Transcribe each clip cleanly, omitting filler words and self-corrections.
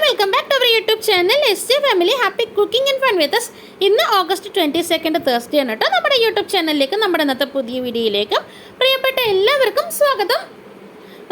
welcome back to our YouTube channel SJ Family Happy Cooking and Fun with us. ഇന്ന് August 22 Thursday ആണ് കേട്ടോ. നമ്മുടെ YouTube ചാനലിലേക്ക് നമ്മുടെ ഇന്നത്തെ പുതിയ വീഡിയോയിലേക്ക് പ്രിയപ്പെട്ട എല്ലാവർക്കും സ്വാഗതം.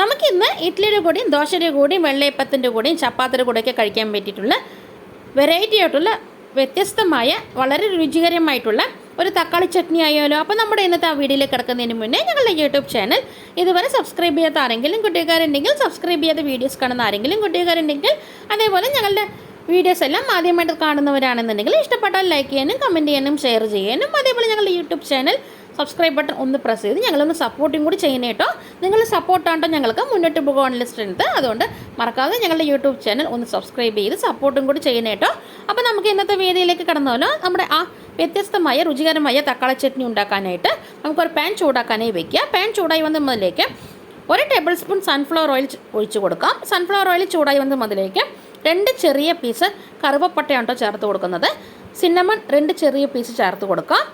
നമുക്കിന്ന് ഇഡ്ഡലിയുടെ കൂടെയും ദോശയുടെ കൂടെയും വെള്ളയപ്പത്തിൻ്റെ കൂടെയും ചപ്പാത്തിയുടെ കൂടെയൊക്കെ കഴിക്കാൻ പറ്റിയിട്ടുള്ള വെറൈറ്റി ആയിട്ടുള്ള വ്യത്യസ്തമായ വളരെ രുചികരമായിട്ടുള്ള ഒരു തക്കാളി ചട്നി ആയാലോ. അപ്പോൾ നമ്മുടെ ഇന്നത്തെ ആ വീഡിയോയിലേക്ക് കിടക്കുന്നതിന് മുന്നേ ഞങ്ങളുടെ യൂട്യൂബ് ചാനൽ ഇതുവരെ സബ്സ്ക്രൈബ് ചെയ്യാത്ത ആരെങ്കിലും കുട്ടികാരുണ്ടെങ്കിൽ, സബ്സ്ക്രൈബ് ചെയ്യാത്ത വീഡിയോസ് കാണുന്ന ആരെങ്കിലും കുട്ടികാരുണ്ടെങ്കിൽ, അതേപോലെ ഞങ്ങളുടെ വീഡിയോസ് എല്ലാം ആദ്യമായിട്ട് കാണുന്നവരാണെന്നുണ്ടെങ്കിൽ ഇഷ്ടപ്പെട്ടാൽ ലൈക്ക് ചെയ്യാനും കമൻറ്റ് ചെയ്യാനും ഷെയർ ചെയ്യാനും, അതേപോലെ ഞങ്ങളുടെ യൂട്യൂബ് ചാനൽ സബ്സ്ക്രൈബ് ബട്ടൺ ഒന്ന് പ്രസ് ചെയ്ത് ഞങ്ങളൊന്ന് സപ്പോർട്ടും കൂടി ചെയ്യണേ കേട്ടോ. നിങ്ങൾ സപ്പോർട്ടാണ്ടോ ഞങ്ങൾക്ക് മുന്നോട്ട് പോകാനുള്ള സ്ട്രെങ്ത്. അതുകൊണ്ട് മറക്കാതെ ഞങ്ങളുടെ യൂട്യൂബ് ചാനൽ ഒന്ന് സബ്സ്ക്രൈബ് ചെയ്ത് സപ്പോർട്ടും കൂടി ചെയ്യണേ കേട്ടോ. അപ്പോൾ നമുക്ക് ഇന്നത്തെ വേദിയിലേക്ക് കടന്നാലോ. നമ്മുടെ ആ വ്യത്യസ്തമായ രുചികരമായ തക്കാളി ചട്നി ഉണ്ടാക്കാനായിട്ട് നമുക്കൊരു പാൻ ചൂടാക്കാനായി വയ്ക്കുക. പാൻ ചൂടായി വന്ന മുതലേക്ക് 1 ടേബിൾ സ്പൂൺ സൺഫ്ലവർ ഓയിൽ ഒഴിച്ച് കൊടുക്കാം. സൺഫ്ലവർ ഓയിൽ ചൂടായി വന്ന മുതലേക്ക് 2 ചെറിയ പീസ് കറുവപ്പട്ടയാണ് ചേർത്ത് കൊടുക്കുന്നത്. സിന്നമൺ 2 ചെറിയ പീസ് ചേർത്ത് കൊടുക്കാം.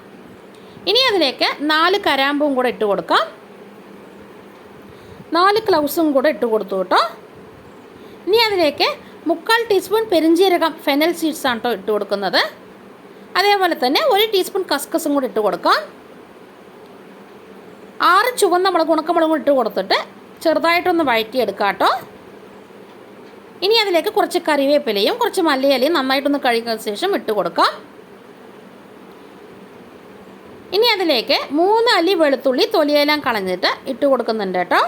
ഇനി അതിലേക്ക് 4 കരാമ്പും കൂടെ ഇട്ട് കൊടുക്കാം. 4 ക്ലൗസും കൂടെ ഇട്ട് കൊടുത്തു കേട്ടോ. ഇനി അതിലേക്ക് 3/4 ടീസ്പൂൺ പെരിഞ്ജീരകം ഫെനൽ സീഡ്സ് ആണ് കേട്ടോ ഇട്ട് കൊടുക്കുന്നത്. അതേപോലെ തന്നെ 1 ടീസ്പൂൺ കസ്കസും കൂടി ഇട്ട് കൊടുക്കാം. 6 ചുവന്ന മുളക്, ഉണക്കമുളകും ഇട്ട് കൊടുത്തിട്ട് ചെറുതായിട്ടൊന്ന് വഴറ്റിയെടുക്കാം കേട്ടോ. ഇനി അതിലേക്ക് കുറച്ച് കറിവേപ്പിലയും കുറച്ച് മല്ലിയിലയും നന്നായിട്ടൊന്ന് കഴുകിയ ശേഷം ഇട്ട് കൊടുക്കാം. ഇനി അതിലേക്ക് 3 അല്ലി വെളുത്തുള്ളി തൊലിയെല്ലാം കളഞ്ഞിട്ട് ഇട്ട് കൊടുക്കുന്നുണ്ട് കേട്ടോ.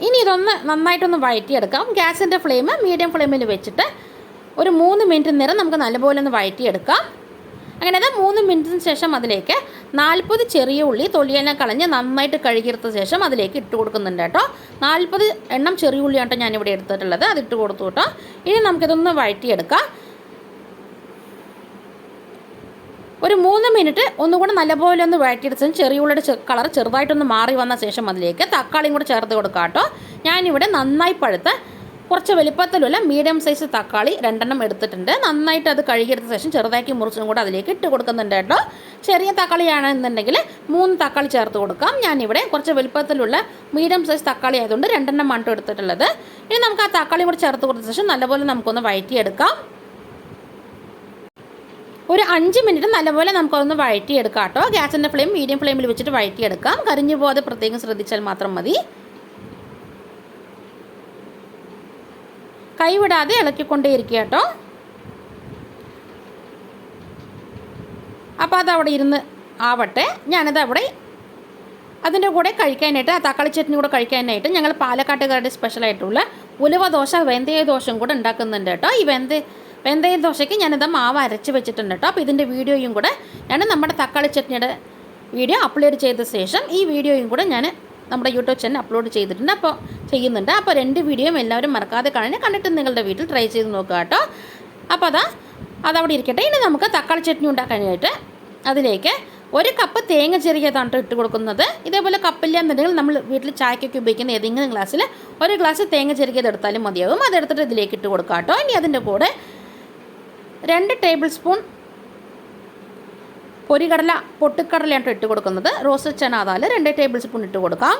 ഇനി ഇതൊന്ന് നന്നായിട്ടൊന്ന് വഴറ്റിയെടുക്കാം. ഗ്യാസിൻ്റെ ഫ്ലെയിം മീഡിയം ഫ്ലെയിമിൽ വെച്ചിട്ട് ഒരു 3 മിനിറ്റ് നേരം നമുക്ക് നല്ലപോലെ ഒന്ന് വഴറ്റിയെടുക്കാം. അങ്ങനെ 3 മിനിറ്റിന് ശേഷം അതിലേക്ക് 40 ചെറിയ ഉള്ളി തൊലിയെല്ലാം കളഞ്ഞ് നന്നായിട്ട് കഴുകിയെടുത്ത ശേഷം അതിലേക്ക് ഇട്ട് കൊടുക്കുന്നുണ്ട് കേട്ടോ. 40 എണ്ണം ചെറിയ ഉള്ളിയാണ് ഞാനിവിടെ എടുത്തിട്ടുള്ളത്. അതിട്ട് കൊടുത്തു കേട്ടോ. ഇനി നമുക്കിതൊന്ന് വഴറ്റിയെടുക്കാം. ഒരു 3 മിനിറ്റ് ഒന്നുകൂടെ നല്ലപോലെ ഒന്ന് വഴറ്റിയെടുത്തതിന് ചെറിയ ഉള്ളിയുടെ കളർ ചെറുതായിട്ടൊന്ന് മാറി വന്ന ശേഷം അതിലേക്ക് തക്കാളിയും കൂടെ ചേർത്ത് കൊടുക്കാം കേട്ടോ. ഞാനിവിടെ നന്നായി പഴുത്ത കുറച്ച് വലിപ്പത്തിലുള്ള മീഡിയം സൈസ് തക്കാളി 2 എടുത്തിട്ടുണ്ട്. നന്നായിട്ട് അത് കഴുകിയെടുത്ത ശേഷം ചെറുതാക്കി മുറിച്ചും കൂടെ അതിലേക്ക് ഇട്ട് കൊടുക്കുന്നുണ്ട് കേട്ടോ. ചെറിയ തക്കാളിയാണെന്നുണ്ടെങ്കിൽ 3 തക്കാളി ചേർത്ത് കൊടുക്കാം. ഞാനിവിടെ കുറച്ച് വലിപ്പത്തിലുള്ള മീഡിയം സൈസ് തക്കാളി ആയതുകൊണ്ട് 2 ആണ് എടുത്തിട്ടുള്ളത്. ഇനി നമുക്ക് ആ തക്കാളി കൂടെ ചേർത്ത് കൊടുത്ത ശേഷം നല്ലപോലെ നമുക്കൊന്ന് വഴറ്റിയെടുക്കാം. ഒരു 5 മിനിറ്റ് നല്ലപോലെ നമുക്കൊന്ന് വഴറ്റിയെടുക്കാം കേട്ടോ. ഗ്യാസിൻ്റെ ഫ്ലെയിം മീഡിയം ഫ്ലെയിമിൽ വെച്ചിട്ട് വഴറ്റിയെടുക്കാം. കരിഞ്ഞു പോകാതെ പ്രത്യേകം ശ്രദ്ധിച്ചാൽ മാത്രം മതി. കൈവിടാതെ ഇളക്കിക്കൊണ്ടേയിരിക്കുക കേട്ടോ. അപ്പോൾ അതവിടെ ഇരുന്ന് ആവട്ടെ. ഞാനത് അവിടെ അതിൻ്റെ കൂടെ കഴിക്കാനായിട്ട്, ആ തക്കാളി ചട്നി കൂടെ കഴിക്കാനായിട്ട് ഞങ്ങൾ പാലക്കാട്ടുകാരുടെ സ്പെഷ്യലായിട്ടുള്ള ഉലുവ ദോശ വെന്തയ ദോശയും കൂടെ ഉണ്ടാക്കുന്നുണ്ട് കേട്ടോ. ഈ വെന്തയ ദോശയ്ക്ക് ഞാനിത് മാവ് അരച്ച് വെച്ചിട്ടുണ്ട് കേട്ടോ. അപ്പോൾ ഇതിൻ്റെ വീഡിയോയും കൂടെ ഞാൻ നമ്മുടെ തക്കാളി ചട്നിയുടെ വീഡിയോ അപ്ലോഡ് ചെയ്ത ശേഷം ഈ വീഡിയോയും കൂടെ ഞാൻ നമ്മുടെ യൂട്യൂബ് ചാനൽ അപ്ലോഡ് ചെയ്തിട്ടുണ്ട്. അപ്പോൾ ചെയ്യുന്നുണ്ട്. അപ്പോൾ 2 വീഡിയോയും എല്ലാവരും മറക്കാതെ കണ്ടിട്ട് നിങ്ങളുടെ വീട്ടിൽ ട്രൈ ചെയ്ത് നോക്കുക കേട്ടോ. അപ്പോൾ അതവിടെ ഇരിക്കട്ടെ. ഇനി നമുക്ക് തക്കാളി ചട്നി ഉണ്ടാക്കാനായിട്ട് അതിലേക്ക് 1 കപ്പ് തേങ്ങ ചെറിയതാണ് ഇട്ട് കൊടുക്കുന്നത്. ഇതേപോലെ കപ്പില്ല എന്നുണ്ടെങ്കിൽ നമ്മൾ വീട്ടിൽ ചായക്കൊക്കെ ഉപയോഗിക്കുന്ന ഏതെങ്കിലും ഗ്ലാസ്സിൽ 1 ഗ്ലാസ് തേങ്ങ ചെറിയത് എടുത്താലും മതിയാകും. അതെടുത്തിട്ട് ഇതിലേക്ക് ഇട്ട് കൊടുക്കാം കേട്ടോ. ഇനി അതിൻ്റെ കൂടെ 2 ടേബിൾ സ്പൂൺ പൊട്ടിക്കടലയാണ് ഇട്ട് കൊടുക്കുന്നത്. റോസ്റ്റഡ് ചന അതാൽ 2 ടേബിൾ സ്പൂൺ ഇട്ട് കൊടുക്കാം.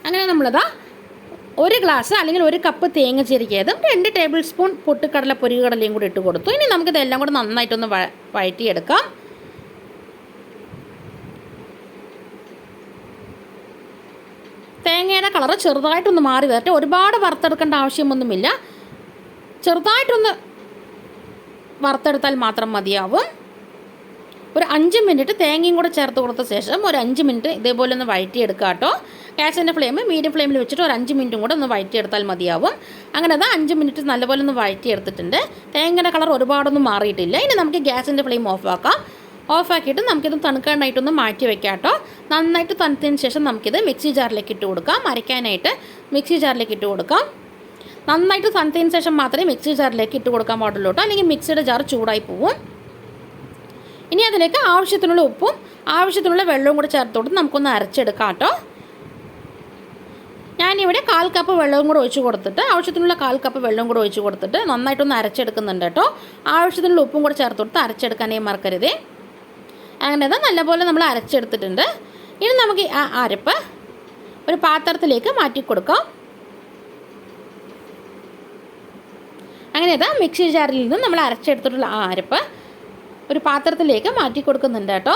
അങ്ങനെ നമ്മളിതാ 1 ഗ്ലാസ് അല്ലെങ്കിൽ 1 കപ്പ് തേങ്ങ ചെരുകിയതും 2 ടേബിൾ സ്പൂൺ പൊരികടലയും കൂടി ഇട്ട് കൊടുത്തു. ഇനി നമുക്കിതെല്ലാം കൂടെ നന്നായിട്ടൊന്ന് വഴറ്റിയെടുക്കാം. തേങ്ങയുടെ കളറ് ചെറുതായിട്ടൊന്ന് മാറി വരട്ടെ. ഒരുപാട് വറുത്തെടുക്കേണ്ട ആവശ്യമൊന്നുമില്ല. ചെറുതായിട്ടൊന്ന് വറുത്തെടുത്താൽ മാത്രം മതിയാവും. ഒരു 5 മിനിറ്റ് തേങ്ങയും കൂടെ ചേർത്ത് കൊടുത്ത ശേഷം ഒരു 5 മിനിറ്റ് ഇതേപോലെ ഒന്ന് വഴറ്റിയെടുക്കുക കേട്ടോ. ഗ്യാസിൻ്റെ ഫ്ലെയിം മീഡിയം ഫ്ലെയിമിൽ വെച്ചിട്ട് ഒരു 5 മിനിറ്റും കൂടെ ഒന്ന് വഴറ്റിയെടുത്താൽ മതിയാവും. അങ്ങനെ 5 മിനിറ്റ് നല്ലപോലെ ഒന്ന് വഴറ്റിയെടുത്തിട്ടുണ്ട്. തേങ്ങയുടെ കളർ ഒരുപാടൊന്നും മാറിയിട്ടില്ല. ഇനി നമുക്ക് ഗ്യാസിൻ്റെ ഫ്ലെയിം ഓഫാക്കിയിട്ട് നമുക്കിത് തണുക്കാനായിട്ടൊന്ന് മാറ്റി വെക്കാം കേട്ടോ. നന്നായിട്ട് തണുത്തതിന് ശേഷം നമുക്കിത് മിക്സി ജാറിലേക്ക് ഇട്ട് കൊടുക്കാം. അരയ്ക്കാനായിട്ട് മിക്സി ജാറിലേക്ക് ഇട്ട് കൊടുക്കാം. നന്നായിട്ട് തണുത്തതിന് ശേഷം മാത്രമേ മിക്സി ജാറിലേക്ക് ഇട്ട് കൊടുക്കാൻ പാടുള്ളൂ കേട്ടോ. അല്ലെങ്കിൽ മിക്സിയുടെ ജാർ ചൂടായി പോവും. ഇനി അതിലേക്ക് ആവശ്യത്തിനുള്ള ഉപ്പും ആവശ്യത്തിനുള്ള വെള്ളവും കൂടി ചേർത്ത് കൊടുത്ത് നമുക്കൊന്ന് അരച്ചെടുക്കാം കേട്ടോ. ഞാനിവിടെ 1/4 കപ്പ് വെള്ളവും കൂടെ ഒഴിച്ച് കൊടുത്തിട്ട് ആവശ്യത്തിനുള്ള 1/4 കപ്പ് വെള്ളവും കൂടെ ഒഴിച്ച് കൊടുത്തിട്ട് നന്നായിട്ടൊന്ന് അരച്ചെടുക്കുന്നുണ്ട് കേട്ടോ. ആവശ്യത്തിനുള്ള ഉപ്പും കൂടെ ചേർത്ത് കൊടുത്ത് അരച്ചെടുക്കാനേ മറക്കരുത്. അങ്ങനെ നല്ലപോലെ നമ്മൾ അരച്ചെടുത്തിട്ടുണ്ട്. ഇനി നമുക്ക് ആ അരപ്പ് ഒരു പാത്രത്തിലേക്ക് മാറ്റി കൊടുക്കാം. അങ്ങനെ ഇതാ മിക്സി ജാറിൽ നിന്ന് നമ്മൾ അരച്ചെടുത്തിട്ടുള്ള ആ അരപ്പ് ഒരു പാത്രത്തിലേക്ക് മാറ്റി കൊടുക്കുന്നുണ്ട് കേട്ടോ.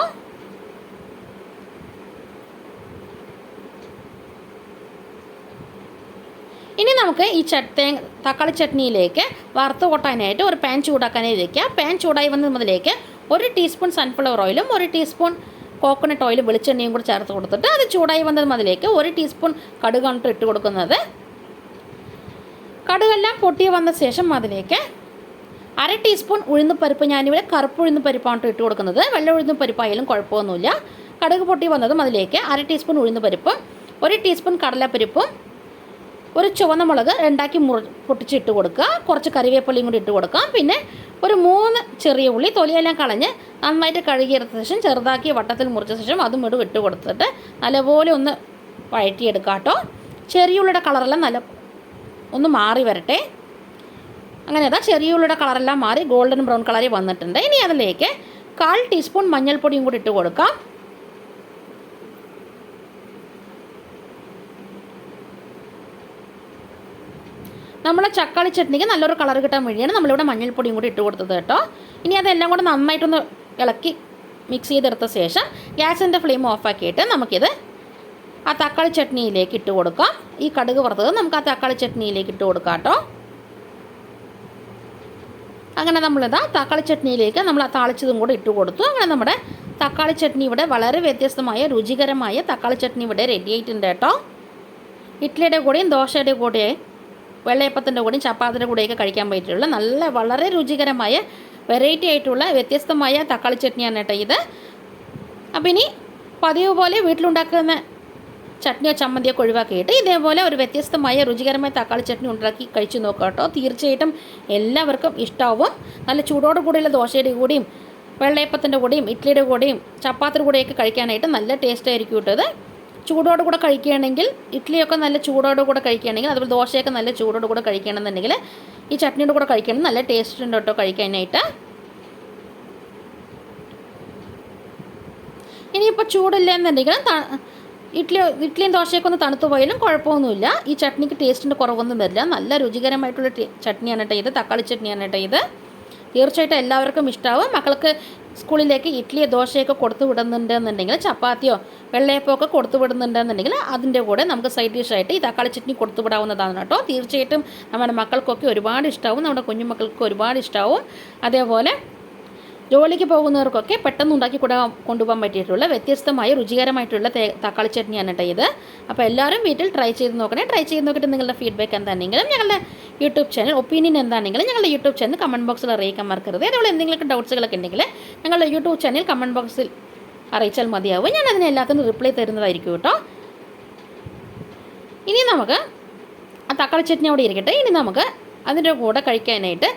ഇനി നമുക്ക് ഈ തക്കാളി ചട്നിയിലേക്ക് വറുത്ത് കൊട്ടാനായിട്ട് ഒരു പാൻ ചൂടാക്കാനായി വയ്ക്കുക. പാൻ ചൂടായി വന്ന മുതലേക്ക് 1 ടീസ്പൂൺ സൺഫ്ലവർ ഓയിലും 1 ടീസ്പൂൺ കോക്കനട്ട് ഓയിലും വെളിച്ചെണ്ണയും കൂടി ചേർത്ത് കൊടുത്തിട്ട് അത് ചൂടായി വന്നത് മുതലേക്ക് 1 ടീസ്പൂൺ കടുകാണ് ഇട്ട് കൊടുക്കുന്നത്. കടുകെല്ലാം പൊട്ടി വന്ന ശേഷം അതിലേക്ക് 1/2 ടീസ്പൂൺ ഉഴുന്നുപരിപ്പ്, ഞാനിവിടെ കറുപ്പ് ഉഴുന്നുപരിപ്പാണ് ഇട്ട് കൊടുക്കുന്നത്. വെള്ള ഉഴുന്നുപരിപ്പായാലും കുഴപ്പമൊന്നുമില്ല. കടുക് പൊട്ടി വന്നതും അതിലേക്ക് 1/2 ടീസ്പൂൺ ഉഴുന്നുപരിപ്പും 1 ടീസ്പൂൺ കടലപ്പരിപ്പും ഒരു ചുവന്ന മുളക് 2ആക്കി പൊട്ടിച്ചിട്ട് കൊടുക്കുക. കുറച്ച് കറിവേപ്പിലയും കൂടി ഇട്ട് കൊടുക്കാം. പിന്നെ ഒരു 3 ചെറിയ ഉള്ളി തൊലിയെല്ലാം കളഞ്ഞ് നന്നായിട്ട് കഴുകിയെടുത്ത ശേഷം ചെറുതാക്കി വട്ടത്തിൽ മുറിച്ച ശേഷം അതും ഇട്ട് കൊടുത്തിട്ട് നല്ലപോലെ ഒന്ന് വഴറ്റിയെടുക്കാം കേട്ടോ. ചെറിയ ഉള്ളിയുടെ കളറെല്ലാം ഒന്ന് മാറി വരട്ടെ. അങ്ങനെ അതാ ചെറിയ ഉള്ളിയുടെ കളറെല്ലാം മാറി ഗോൾഡൻ ബ്രൗൺ കളറിൽ വന്നിട്ടുണ്ട്. ഇനി അതിലേക്ക് 1/4 ടീസ്പൂൺ മഞ്ഞൾപ്പൊടിയും കൂടി ഇട്ട് കൊടുക്കാം. നമ്മളെ തക്കാളി ചട്നിക്ക് നല്ലൊരു കളർ കിട്ടാൻ വേണ്ടിയാണ് നമ്മളിവിടെ മഞ്ഞൾപ്പൊടിയും കൂടി ഇട്ട് കൊടുത്തത് കേട്ടോ. ഇനി അതെല്ലാം കൂടെ നന്നായിട്ടൊന്ന് ഇളക്കി മിക്സ് ചെയ്തെടുത്ത ശേഷം ഗ്യാസിൻ്റെ ഫ്ലെയിം ഓഫാക്കിയിട്ട് നമുക്കിത് ആ തക്കാളി ചട്നിയിലേക്ക് ഇട്ട് കൊടുക്കാം. ഈ കടുക് വറുത്തത് നമുക്ക് ആ തക്കാളി ചട്നിയിലേക്ക് ഇട്ട് കൊടുക്കാം കേട്ടോ. അങ്ങനെ നമ്മളിതാ തക്കാളി ചട്നിയിലേക്ക് നമ്മൾ ആ താളിച്ചതും കൂടെ ഇട്ട് കൊടുത്തു. അങ്ങനെ നമ്മുടെ തക്കാളി ചട്നി ഇവിടെ വളരെ വ്യത്യസ്തമായ രുചികരമായ തക്കാളി ചട്നി ഇവിടെ റെഡി ആയിട്ടുണ്ട് കേട്ടോ. ഇഡ്ഡലിയുടെ കൂടെയും ദോശയുടെ കൂടെയും വെള്ളയപ്പത്തിൻ്റെ കൂടെയും ചപ്പാത്തിൻ്റെ കൂടെയൊക്കെ കഴിക്കാൻ പറ്റിയിട്ടുള്ള വളരെ രുചികരമായ വെറൈറ്റി ആയിട്ടുള്ള വ്യത്യസ്തമായ തക്കാളി ചട്നിയാണ് കേട്ടോ ഇത്. അപ്പോൾ ഇനി പതിവ് പോലെ വീട്ടിലുണ്ടാക്കുന്ന ചട്നിയോ ചമ്മന്തിയൊക്കെ ഒഴിവാക്കിയിട്ട് ഇതേപോലെ ഒരു വ്യത്യസ്തമായ രുചികരമായ തക്കാളി ചട്നി ഉണ്ടാക്കി കഴിച്ചു നോക്കാം കേട്ടോ. തീർച്ചയായിട്ടും എല്ലാവർക്കും ഇഷ്ടമാവും. നല്ല ചൂടോട് കൂടിയുള്ള ദോശയുടെ കൂടെയും വെള്ളയപ്പത്തിൻ്റെ കൂടെയും ഇഡ്ഡലിയുടെ കൂടെയും ചപ്പാത്തിയുടെ കൂടെയൊക്കെ കഴിക്കാനായിട്ട് നല്ല ടേസ്റ്റ് ആയിരിക്കും കേട്ടത്. ചൂടോട് കൂടെ കഴിക്കുകയാണെങ്കിൽ ഇഡ്ഡലിയൊക്കെ നല്ല ചൂടോട് കൂടെ കഴിക്കുകയാണെങ്കിൽ അതുപോലെ ദോശയൊക്കെ നല്ല ചൂടോട് കൂടെ കഴിക്കുകയാണെന്നുണ്ടെങ്കിൽ ഈ ചട്നിയുടെ കൂടെ കഴിക്കുകയാണെങ്കിൽ നല്ല ടേസ്റ്റ് ഉണ്ട് കേട്ടോ കഴിക്കാനായിട്ട്. ഇനിയിപ്പോൾ ചൂടില്ല എന്നുണ്ടെങ്കിൽ ഇഡ്ഡലിയും ദോശയൊക്കെ ഒന്ന് തണുത്തു പോയാലും കുഴപ്പമൊന്നുമില്ല. ഈ ചട്നിക്ക് ടേസ്റ്റിൻ്റെ കുറവൊന്നും വരില്ല. നല്ല രുചികരമായിട്ടുള്ള ചട്നിയാണ് കേട്ടോ ഇത്. തക്കാളി ചട്നിയാണ് കേട്ടോ ഇത്. തീർച്ചയായിട്ടും എല്ലാവർക്കും ഇഷ്ടമാവും. മക്കൾക്ക് സ്കൂളിലേക്ക് ഇഡ്ഡലിയോ ദോശയൊക്കെ കൊടുത്തു വിടുന്നുണ്ടെന്നുണ്ടെങ്കിൽ ചപ്പാത്തിയോ വെള്ളയപ്പമോ ഒക്കെ കൊടുത്തു വിടുന്നുണ്ടെന്നുണ്ടെങ്കിൽ അതിൻ്റെ കൂടെ നമുക്ക് സൈഡ് ഡിഷായിട്ട് ഈ തക്കാളി ചട്നി കൊടുത്തു വിടാവുന്നതാണ് കേട്ടോ. തീർച്ചയായിട്ടും നമ്മുടെ മക്കൾക്കൊക്കെ ഒരുപാട് ഇഷ്ടമാവും. നമ്മുടെ കുഞ്ഞുമക്കൾക്ക് ഒരുപാട് ഇഷ്ടമാവും. അതേപോലെ ജോലിക്ക് പോകുന്നവർക്കൊക്കെ പെട്ടെന്ന് ഉണ്ടാക്കി കൊണ്ടുപോകാൻ പറ്റിയിട്ടുള്ള വ്യത്യസ്തമായ രുചികരമായിട്ടുള്ള തക്കാളി ചട്നിയാണ് കേട്ടോ ഇത്. അപ്പോൾ എല്ലാവരും വീട്ടിൽ ട്രൈ ചെയ്ത് നോക്കണേ. ട്രൈ ചെയ്ത് നോക്കിയിട്ട് നിങ്ങളുടെ ഫീഡ്ബാക്ക് എന്താണെങ്കിലും ഞങ്ങളുടെ യൂട്യൂബ് ചാനൽ ഒപ്പീനിയൻ എന്താണെങ്കിലും ഞങ്ങളുടെ യൂട്യൂബ് ചാനൽ കമൻറ്റ് ബോക്സിൽ അറിയിക്കാൻ മറക്കരുത്. അതേപോലെ എന്തെങ്കിലും ഡൗട്ട്സുകളൊക്കെ ഉണ്ടെങ്കിൽ ഞങ്ങളുടെ യൂട്യൂബ് ചാനൽ കമൻറ്റ് ബോക്സിൽ അറിയിച്ചാൽ മതിയാവും. ഞാൻ അതിന് എല്ലാത്തിനും റിപ്ലൈ തരുന്നതായിരിക്കും കേട്ടോ. ഇനി നമുക്ക് ആ തക്കാളി ചട്നി അവിടെ ഇരിക്കട്ടെ. ഇനി നമുക്ക് അതിൻ്റെ കൂടെ കഴിക്കാനായിട്ട്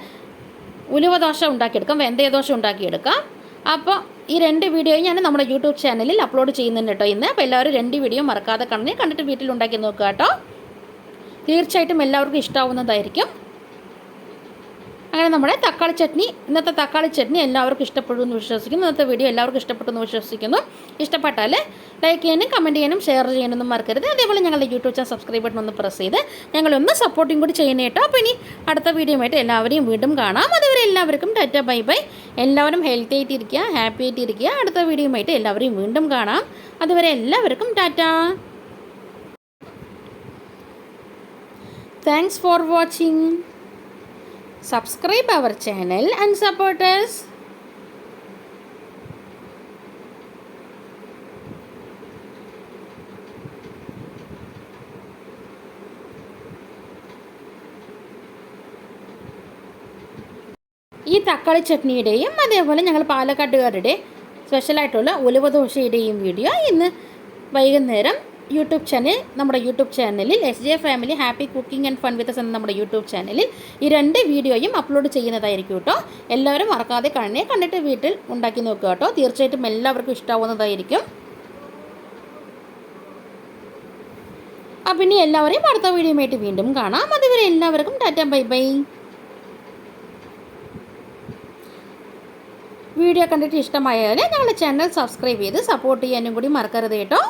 ഉലുവ ദോശ ഉണ്ടാക്കിയെടുക്കാം, വെന്തയദോശ ഉണ്ടാക്കിയെടുക്കാം. അപ്പോൾ ഈ 2 വീഡിയോയും ഞാൻ നമ്മുടെ യൂട്യൂബ് ചാനലിൽ അപ്ലോഡ് ചെയ്യുന്നുണ്ട് കേട്ടോ ഇന്ന്. അപ്പോൾ എല്ലാവരും 2 വീഡിയോ മറക്കാതെ കണ്ടിട്ട് വീട്ടിൽ ഉണ്ടാക്കി നോക്കുക കേട്ടോ. തീർച്ചയായിട്ടും എല്ലാവർക്കും ഇഷ്ടമാവുന്നതായിരിക്കും. അങ്ങനെ നമ്മുടെ തക്കാളി ചട്നി, ഇന്നത്തെ തക്കാളി ചട്നി എല്ലാവർക്കും ഇഷ്ടപ്പെടുമെന്ന് വിശ്വസിക്കുന്നു. ഇന്നത്തെ വീഡിയോ എല്ലാവർക്കും ഇഷ്ടപ്പെട്ടെന്ന് വിശ്വസിക്കുന്നു. ഇഷ്ടപ്പെട്ടാൽ ലൈക്ക് ചെയ്യാനും കമൻറ്റ് ചെയ്യാനും ഷെയർ ചെയ്യാനൊന്നും മറക്കരുത്. അതേപോലെ ഞങ്ങളുടെ യൂട്യൂബ് ചാനൽ സബ്സ്ക്രൈബ് ബട്ടൺ ഒന്ന് പ്രസ് ചെയ്ത് ഞങ്ങളൊന്ന് സപ്പോർട്ടും കൂടി ചെയ്യണേ കേട്ടോ. അപ്പോൾ ഇനി അടുത്ത വീഡിയോ ആയിട്ട് എല്ലാവരെയും വീണ്ടും കാണാം. അതുവരെ എല്ലാവർക്കും ടാറ്റ ബൈ ബൈ. എല്ലാവരും ഹെൽത്തി ആയിട്ടിരിക്കുക, ഹാപ്പി ആയിട്ടിരിക്കുക. അടുത്ത വീഡിയോ ആയിട്ട് എല്ലാവരെയും വീണ്ടും കാണാം. അതുവരെ എല്ലാവർക്കും Tata. Thanks for watching. Subscribe our channel and support us. ഈ തക്കാളി ചട്നിയുടെയും അതേപോലെ ഞങ്ങൾ പാലക്കാട്ടുകാരുടെ സ്പെഷ്യലായിട്ടുള്ള ഉലുവ ദോശയുടെയും വീഡിയോ ഇന്ന് വൈകുന്നേരം നമ്മുടെ യൂട്യൂബ് ചാനലിൽ SJ family happy cooking and fun വിത്ത് എന്ന നമ്മുടെ യൂട്യൂബ് ചാനലിൽ ഈ 2 വീഡിയോയും അപ്ലോഡ് ചെയ്യുന്നതായിരിക്കും കേട്ടോ. എല്ലാവരും മറക്കാതെ കണ്ടിട്ട് വീട്ടിൽ ഉണ്ടാക്കി നോക്കുക കേട്ടോ. തീർച്ചയായിട്ടും എല്ലാവർക്കും ഇഷ്ടമാവുന്നതായിരിക്കും. അപ്പം ഇനി എല്ലാവരെയും അടുത്ത വീഡിയോയുമായിട്ട് വീണ്ടും കാണാം. അതുവരെ എല്ലാവർക്കും ടാറ്റ ബൈ ബൈ. വീഡിയോ കണ്ടിട്ട് ഇഷ്ടമായാൽ ഞങ്ങളുടെ ചാനൽ സബ്സ്ക്രൈബ് ചെയ്ത് സപ്പോർട്ട് ചെയ്യാനും കൂടി മറക്കരുത് കേട്ടോ.